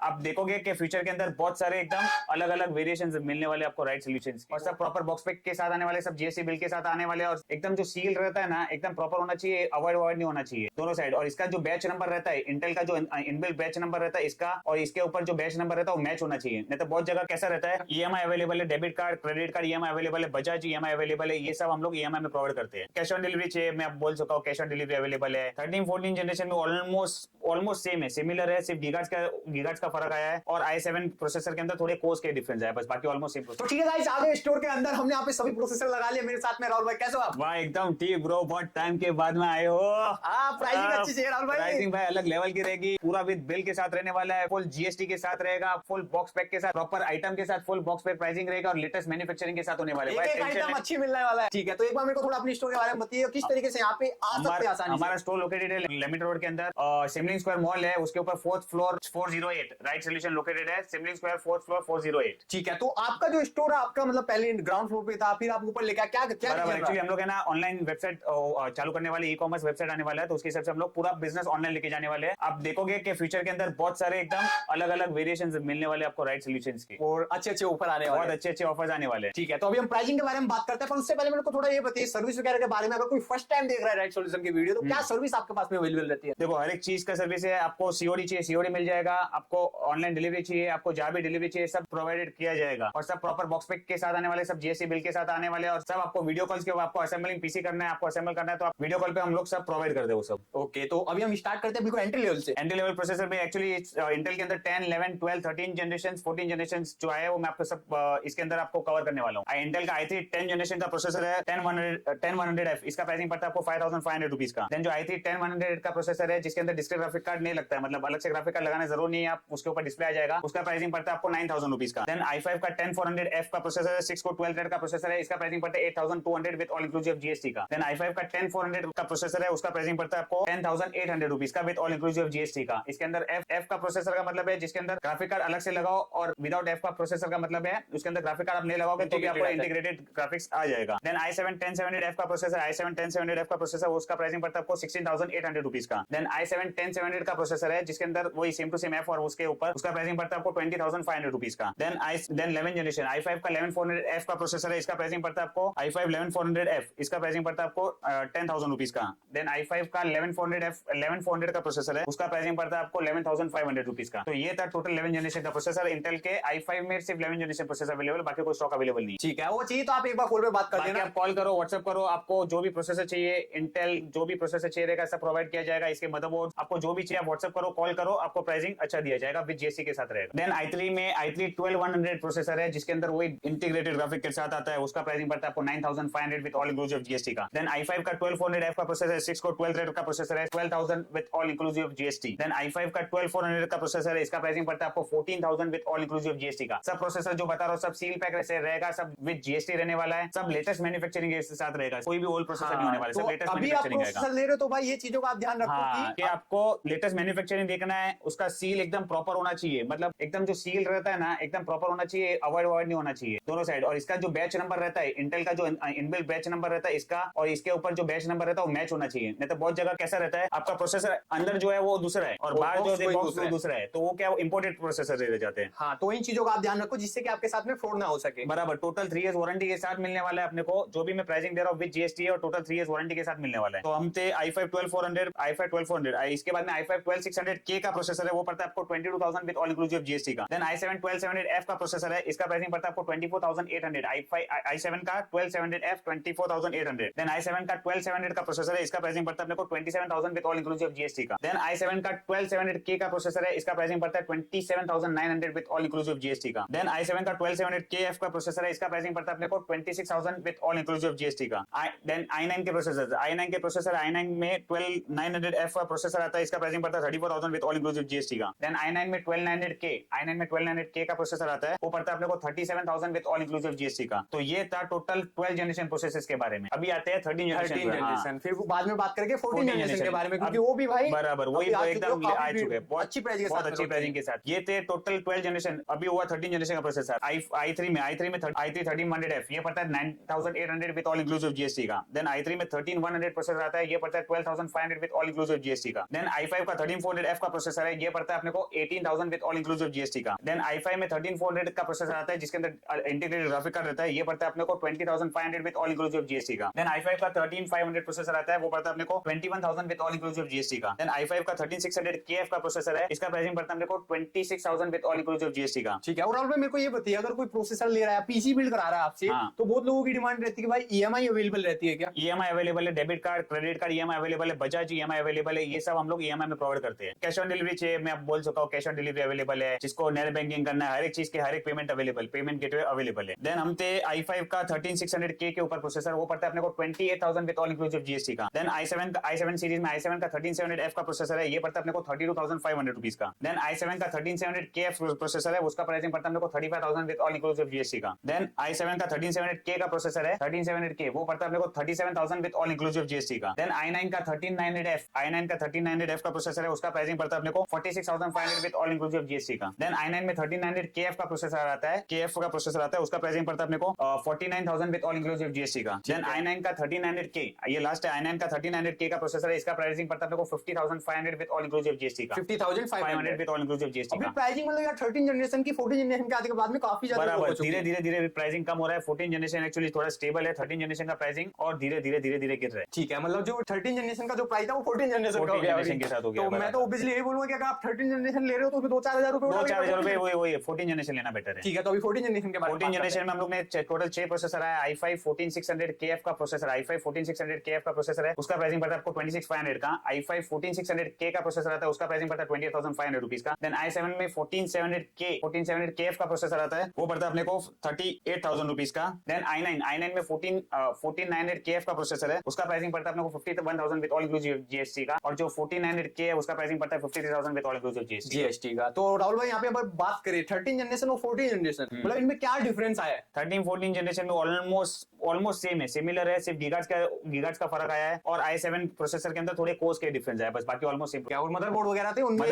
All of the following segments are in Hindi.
आप देखोगे कि फ्यूचर के अंदर बहुत सारे एकदम अलग अलग वेरिएशन मिलने वाले आपको राइट सोल्यूशंस के, और सब प्रॉपर बॉक्स पैक के साथ आने वाले, सब जीएसटी बिल के साथ आने वाले, और एकदम जो सील रहता है ना एकदम प्रॉपर होना चाहिए, अवॉइड नहीं होना चाहिए दोनों साइड। और इसका जो बैच नंबर रहता है, इंटेल का जो इनबिल्ट बैच नंबर रहता है इसका, और इसके ऊपर जो बैच नंबर रहता है वो मैच होना चाहिए। नहीं तो बहुत जगह कैसा रहता है, ईएमआई अवेलेबल है, debit card credit card EMI available है, बजाज ईएमआई अवेलेबल है, ये सब हम लोग ईएमआई में प्रोवाइड करते हैं। कैश ऑन डिलीवरी चाहिए, मैं बोल चुका हूँ कैश ऑन डिलीवरी अवेलेबल है। 13-14 जनरेशन में ऑलमोस्ट सेम है, सिमिलर है, सिर्फ गीगार्ड्स का फर्क आया है, और i7 प्रोसेसर के अंदर थोड़े कोर्स के डिफरेंस है बस, बाकी ऑलमोस्ट सेम। तो ठीक है गाइस, आगे स्टोर के अंदर हमने यहाँ पे सभी प्रोसेसर लगा लिए। मेरे साथ में राहुल भाई, कैसे हो आप? वाह एकदम ठीक ब्रो, बहुत टाइम के बाद में आए हो। प्राइसिंग अच्छी चाहिए राहुल भाई। प्राइसिंग भाई अलग लेवल की रहेगी, पूरा विद बिल के साथ रहने वाला है, फुल जीएसटी के साथ रहेगा, फुल बॉक्स पैक के साथ, प्रॉपर आइटम के साथ फुल बॉक्स पैक प्राइसिंग रहेगा, और लेटेस्ट मैन्युफैक्चरिंग के साथ होने वाले एक आइटम अच्छी मिलने वाला है। ठीक है, तो एक बार मेरे को थोड़ा अपनी स्टोर के बारे में बताइए, किस तरीके से यहाँ पे आ सकते हैं आसानी से? हमारा स्टोर लोकेटेड है लेमिट रोड के अंदर, सिमलिंग स्क्वायर मॉल है, उसके ऊपर 4th floor 408 right solution located है, सिमलिंग स्क्वायर 4th फ्लोर 408। ठीक है, तो आपका जो स्टोर है आपका मतलब पहले ग्राउंड फ्लोर पे था, फिर आप ऊपर लेके क्या क्या एक्चुअली हम लोग है ना ऑनलाइन वेबसाइट चालू करने वाले, ई कॉमर्स वेबसाइट आने वाला है, तो उसके हिसाब से हम लोग पूरा बिजनेस ऑनलाइन लेके जाने वाले हैं। आप देखोगे कि फ्यूचर के अंदर बहुत सारे एकदम अलग अलग वेरिएशन मिलने वाले आपको राइट सोल्यूशंस के, और अच्छे अच्छे ऑफर आने वाले, बहुत अच्छे अच्छे ऑफर्स आने वाले हैं। ठीक है, तो अभी हम प्राइसिंग के बारे में बात करते हैं, पर उससे पहले मेरे को थोड़ा ये बताइए सर्विस वगैरह के बारे में। अगर कोई फर्स्ट टाइम देख रहा है राइट सॉल्यूशन की वीडियो, तो क्या सर्विस आपके पास में अवेलेबल रहती है? देखो हर एक चीज का सर्विस है, आपको सीओडी चाहिए सीओडी मिल जाएगा, आपको ऑनलाइन डिलीवरी चाहिए, आपको जहां भी डिलीवरी चाहिए सब प्रोवाइडेड किया जाएगा, और सब प्रॉपर बॉक्स पैक के साथ आने वाले, सब जीएसटी बिल के साथ आने वाले, और सब आपको वीडियो कॉल्स के, आपको असेंबलिंग पीसी करना है, आपको असेंबल करना है, तो आप वीडियो कॉल पे हम लोग सब प्रोवाइड कर दे वो सब। ओके, तो अभी हम स्टार्ट करते हैं बिल्कुल एंट्री लेवल से। एंट्री लेवल प्रोसेसर में एक्चुअली इंटेल के अंदर 10, 11, 12, 13 जनरेशन 14 जनरेशन जो है वो मैं आपको सब इसके अंदर आपको कवर करने वाला हूँ। इंटेल का i3 10 जनरेशन का प्रोसेसर है, 10100F, इसका प्राइसिंग पड़ता है आपको 5500 रुपीज का। देन जो i3 10100 का प्रोसेसर है, जिसके अंदर डिस्प्ले ग्राफिक कार्ड नहीं लगता है, मतलब अलग से ग्राफिक कार्ड लगाना जरूर नहीं है, आप उसके ऊपर डिस्प्ले आ जाएगा, उसका प्राइसिंग पड़ता है आपको 9000 रुपीज का। देन i5 का 10400F का प्रोसेसर है, 6 कोर 12 थ्रेड का प्रोसेसर है, इसका प्राइसिंग पड़ता है 8200 विद ऑल इंक्लूसिव जीएसटी का। देन i5 का 10400 का प्रोसेसर है, उसका प्राइसिंग पड़ता है आपको 10800 रुपीज का विद ऑल इंक्लूसिव जीएसटी का। इसके अंदर F का प्रोसेसर का मतलब है जिसके अंदर ग्राफिक कार्ड अलग से लगाओ, और विदाउट F का प्रोसेसर का मतलब है उसके अंदर ग्राफिक कार्ड आप नहीं लगाओगे तो भी आपको इंटीग्रेटेड ग्राफिक्स आ जाएगा। देन i7 10700F का प्रोसेसर, i7 10700F का प्रोसेसर, उसका प्राइसिंग पड़ता है आपको 16800 रुपीज का। देन i7 10700 का प्रोसेसर है, जिसके अंदर वही सेम टू सेम F, और उसके ऊपर उसका प्राइसिंग पड़ता है आपको 20500 रुपीज का। देन 11 जनरेशन i5 का 11400F का प्रोसेसर है, इसका प्राइसिंग पड़ता है आपको i5 11400F, इसका प्राइसिंग पड़ता है आपको 10000 रुपीज का। देन i5 का 11400 का प्रोसेसर है, उसका प्राइसिंग पड़ता है आपको 11500 रुपीज का। तो ये था टोटल 11 जनरेशन का प्रोसेसर। इंटेल के i5 में सिर्फ 11 जनरेशन प्रोसेसर अवेलेबल, बाकी कोई स्टॉक अवेलेबल नहीं। ठीक है, वो चाहिए तो आप एक बार कॉल पे बात कर लेना, आप कॉल करो, व्हाट्सएप करो, आपको जो भी प्रोसेसर चाहिए, इंटेल जो भी प्रोसेसर चाहिए रहेगा सब प्रोवाइड किया जाएगा। इसके मदरबोर्ड आपको जो भी चाहिए आप व्हाट्सएप करो, कॉल करो, आपको प्राइसिंग अच्छा दिया जाएगा विद जीएसटी के साथ रहेगा। देन i3 में i3 12100 प्रोसेसर है, जिसके अंदर वही इंटीग्रेटेड ग्राफिक के साथ आता है, उसका प्राइसिंग पड़ता है आपको 9500 विद ऑल इंक्लूसिव जीएसटी का। देन i5 का 12400F का प्रोसेसर है, 6 कोर 12 थ्रेड का प्रोसेसर है, 12000 with all inclusive GST. Then i5 का 12400 का प्रोसेसर है, इसका प्राइसिंग पड़ता है आपको 14000 विद ऑल इंक्लूसिव जीएसटी का। सब प्रोसेसर जो बता रहा हूं सब सील पैक से रहेगा, सब विद जीएसटी रहने वाला है, सब लेटेस्ट मैन्युफैक्चरिंग के साथ रहेगा, कोई भी ओल्ड प्रोसेसर नहीं होने वाला, सब लेटेस्ट मैन्युफैक्चरिंग रहेगा। प्रोसेसर ले रहे हो तो भाई ये चीजों का आप ध्यान रखो कि आपको लेटेस्ट मैन्युफैक्चरिंग देखना है, उसका सील एकदम प्रॉपर होना चाहिए, मतलब एकदम जो सील रहता है ना एकदम प्रॉपर होना चाहिए, अवॉइड नहीं होना चाहिए दोनों साइड। और इसका जो बैच नंबर रहता है, इंटेल का जो इनबिल्ट बैच नंबर रहता है इसका, और इसके ऊपर जो बैच नंबर रहता है वो मैच होना चाहिए। नहीं तो बहुत जगह कैसा रहता है, आपका प्रोसेसर अंदर जो है वो दूसरा है और बाहर जो है बॉक्स दूसरा है, तो वो क्या इंपोर्टेड प्रोसेसर रह जाते हैं। हाँ, तो इन चीजों का आप ध्यान रखो जिससे कि आपके साथ में फ्रॉड ना हो सके। बराबर, टोटल 3 इयर्स वारंटी के साथ मिलने वाला है अपने को, जो भी मैं प्राइसिंग दे रहा हूँ विद जीएसटी और टोटल 3 इयर्स वारंटी के साथ मिलने वाला है। तो हम थे i5 12400, i5 12400, इसके बाद में i5 12600K का प्रोसेसर है, वो पड़ता है आपको 22000 विद ऑल इंक्लूसिव जीएसटी का। देन i7 12700F का प्रोसेसर है, इसका प्राइसिंग पड़ता है आपको 24800, i7 का 12700F 24800। देन i7 का 12700 का प्रोसेसर है, इसका प्राइसिंग पड़ता है अपने को 27000 विद ऑल इंक्लूसिव जीएसटी का। देन i7 का 12700K का प्रोसेसर है, इसका प्राइसिंग पड़ता है 27900 विद ऑल इंक्लूसिव जीएसटी का। देन i7 का 12700KF का प्रोसेसर है, इसका प्राइसिंग पड़ता है अपने को 26000 विद ऑल इंक्लूसिव जीएसटी का। देन i9 के प्रोसेसर i9 में 12900F का प्रोसेसर आता है, इसका प्राइसिंग पड़ता है 34000 विद ऑल इंक्लूसिव जीएसटी का। देन i9 में 12900K का प्रोसेसर आता है, वो पड़ता है अपने को 37000 विद ऑल इंक्लूसिव जीएसटी का। तो ये था टोटल 12 जनरेशन प्रोसेसर्स के बारे में। अभी आते हैं 13 जनरेशन, फिर बाद में बात करेंगे 14 जनरेशन के बारे में, क्योंकि वो भी भाई बराबर वही एकदम आ चुके हैं बहुत अच्छी प्राइस अच्छी प्राइसिंग के साथ। ये थे टोटल 12 जनरेशन। अभी हुआ 13 जनरेशन का प्रोसेसर i3 में i3 13100F, ये पड़ता है 9800 विद ऑल इंक्लूसिव जीएसटी का। देन i3 में 13100 प्रोसेसर आता है, ये पड़ता है 12500 विद ऑल इंक्लूसिव जीएसटी का। देन i5 का 13400F का प्रोसेसर है, ये पड़ता है अपने को 18,000 विद ऑल इंक्लूसिव जीएसटी का। देन i5 में 13400 का प्रोसेसर आता है जिसके अंदर इंटीग्रेटेड ग्राफिक कार्ड रहता है, ये पड़ता है अपने को 20,500 विद ऑल इंक्लूसिव जीएसटी का। देन i5 का 13500 प्रोसेसर आता है, वो पड़ता है अपने को 21,000 विद ऑल इंक्लूसिव जीएसटी का। देन i5 का 13600 KF का प्रोसेसर है, इसका प्राइसिंग पड़ता है अपने को 26,000 विद ऑल इंक्लूसिव जीएसटी का। ठीक है। और राहुल भाई मेरे को ये बताइए, अगर कोई प्रोसेसर ले रहा है, पीसी बिल्ड करा रहा है आपसे, हाँ। तो बहुत लोगों की डिमांड रहती है कि भाई ईएमआई अवेलेबल रहती है क्या? ईएमआई अवेलेबल है, debit card, credit card EMI available है, बजाज ईएमआई अवेलेबल है, ये सब हम लोग ईएमआई में प्रोवाइड करते हैं। कैश ऑन डिलीवरी चाहिए, मैं आप बोल चुका हूँ, कैश ऑन डिलीवरी अवेलेबल है। जिसको नेट बैंकिंग करना है, हर एक चीज के हर एक payment available, payment gateway available है। देन हम थे i5 का 13600K के ऊपर प्रोसेसर, वो पड़ता है अपने को 28,000 विद ऑल इंक्लूसिव जीएसटी का। देन i7 सीरीज में i7 का 13700F का प्रोसेसर है, ये पड़ता है अपने को 32,500 रुपीज का। देन i7 का 13700KF प्रोसेसर है, उसका प्राइसिंग पड़ता है अपने को 35,000 विद ऑल इंक्लूसिव जीएसटी का। देन i7 का 13700K का प्रोसेसर है, 13700K, वो पड़ता है अपने को 37,000 विद ऑल इंक्लूसिव जीएसटी का। देन i9 का 13900F का प्रोसेसर है, उसका प्राइसिंग पड़ता है अपने को 46,500 विद ऑल इंक्लूसिव जीएसटी का। देन i9 में 13900KF का प्रोसेसर आता है, KF का प्रोसेसर आता है, उसका प्राइसिंग पड़ता है अपने को 49,000 विद ऑल इंक्लूसिव जीएसटी का। देन i9 का 13900K, ये लास्ट है, i9 का 13900K का प्रोसेसर है, इसका प्राइसिंग पड़ता है अपने को 50,500 विद ऑल इंक्लूसिव जीएसटी का। 50,500 विद ऑल इंक्लूसिव जीएसटी अभी का। प्राइसिंग मतलब यार 13 जनरेशन की 14 जनरेशन के आने के बाद में काफी ज्यादा बराबर, हो चुकी धीरे है। धीरे धीरे प्राइसिंग कम हो रहा है। 14 जनरेशन एक्चुअली थोड़ा स्टेबल है, 13 जनरेशन का प्राइसिंग और धीरे धीरे धीरे धीरे गिर रहा है। ठीक है, मतलब जो 13 जनरेशन का जो प्राइस था वो 14 जनरेशन का हो 14 गया जनरेशन अभी। के साथ हो गया, तो मैं बराबर। तो ऑब्वियसली यही बोलूंगा कि अगर आप 13 जनरेशन ले रहे हो तो फिर 2-4 हजार रुपए 2-4 रुपए वही 14 जनरेशन लेना बेटर है। ठीक है, तो अभी 14 जनरेशन के बारे में 14 जनरेशन में हम लोग ने टोटल 6 प्रोसेसर आया। i5 14600KF का प्रोसेसर, i5 14600KF का प्रोसेसर है, उसका प्राइसिंग पड़ता है आपको 26,500 का। i5 14600K का प्रोसेसर आता है, उसका प्राइसिंग पड़ता है 28,500 रुपीस का। देन i7 में 14700KF का प्रोसेसर आता है, वो पड़ता है अपने को 38,000 रुपीस का। देन i9 में 14900KF का प्रोसेसर है, उसका प्राइसिंग पड़ता है अपने को 51,000 विद ऑल इंक्लूसिव जीएसटी का। और जो 14900K है उसका प्राइसिंग पड़ता है 53,000 विद ऑल इंक्लूसिव जीएसटी का। तो राहुल भाई यहाँ पे अगर बात करें 13 जनरेशन और 14 जनरेशन, मतलब इनमें क्या डिफरेंस आया है? 13-14 जनरेशन में ऑलमोस्ट सेम है, सिमिलर है, सिर्फ गीगार्ड्स का फर्क आया है। और i7 प्रोसेसर के अंदर थोड़े कोर्स के डिफरेंस है, बस बाकी ऑलमोस्ट सेम। क्या और मदरबोर्ड वगैरह थे उनमें?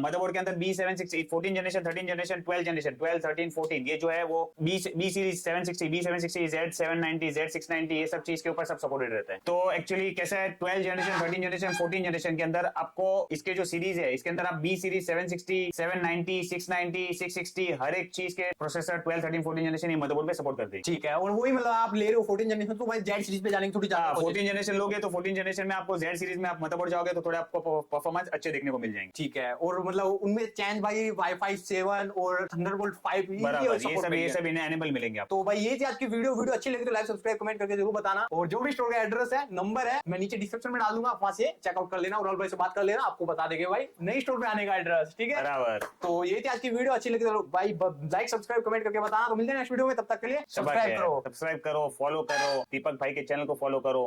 मदरबोर्ड के अंदर B760 14 जनरेशन, 13 जनरेशन, 12 जनरेशन, 12, 13, 14, ये जो है वो B series 760, B760, Z790, Z690, ये सब चीज के ऊपर सब सपोर्टेड रहता है। तो एक्चुअली कैसा है, 12 जनरेशन, 13 जनरेशन, 14 जनरेशन के अंदर आपको इसके जो सीरीज है, इसके अंदर आप B सीरीज 760, 790, 690, 660 हर एक चीज के प्रोसेसर 12, 13, 14 जनरेशन ये मदरबोर्ड पे सपोर्ट करते हैं। ठीक है, और वही मतलब आप ले रहे हो 14 जनरेशन तो भाई जेड सीरीज पे जाने की थोड़ी ज्यादा 14 जनरेशन लोगे तो 14 जनरेशन में आपको Z सीरीज में आप मदरबोर्ड जाओगे तो थोड़े आपको परफॉर्मेंस अच्छे देखने को मिल जाएंगे। ठीक है, और मतलब उनमें चेंज भाई वाईफाई 7 और थंडरबोल्ट 5 बराबर, ये सब इन्हें एनेबल मिलेंगे आपको। तो भाई ये थी आज की वीडियो अच्छी लगी तो लाइक सब्सक्राइब कमेंट करके जरूर बताना। और जो भी स्टोर का एड्रेस है, नंबर है, मैं नीचे डिस्क्रिप्शन में डाल दूंगा, वहां से चेकआउट कर लेना और राहुल भाई से बात कर लेना, आपको बता देंगे भाई नई स्टोर पे आने का एड्रेस। ठीक है, बराबर। तो ये थी आज की वीडियो, अच्छी लगी तो भाई लाइक सब्सक्राइब कमेंट करके बताना। तो मिलते हैं नेक्स्ट वीडियो में, तब तक के लिए सब्सक्राइब करो, फॉलो करो, दीपक भाई के चैनल को फॉलो करो।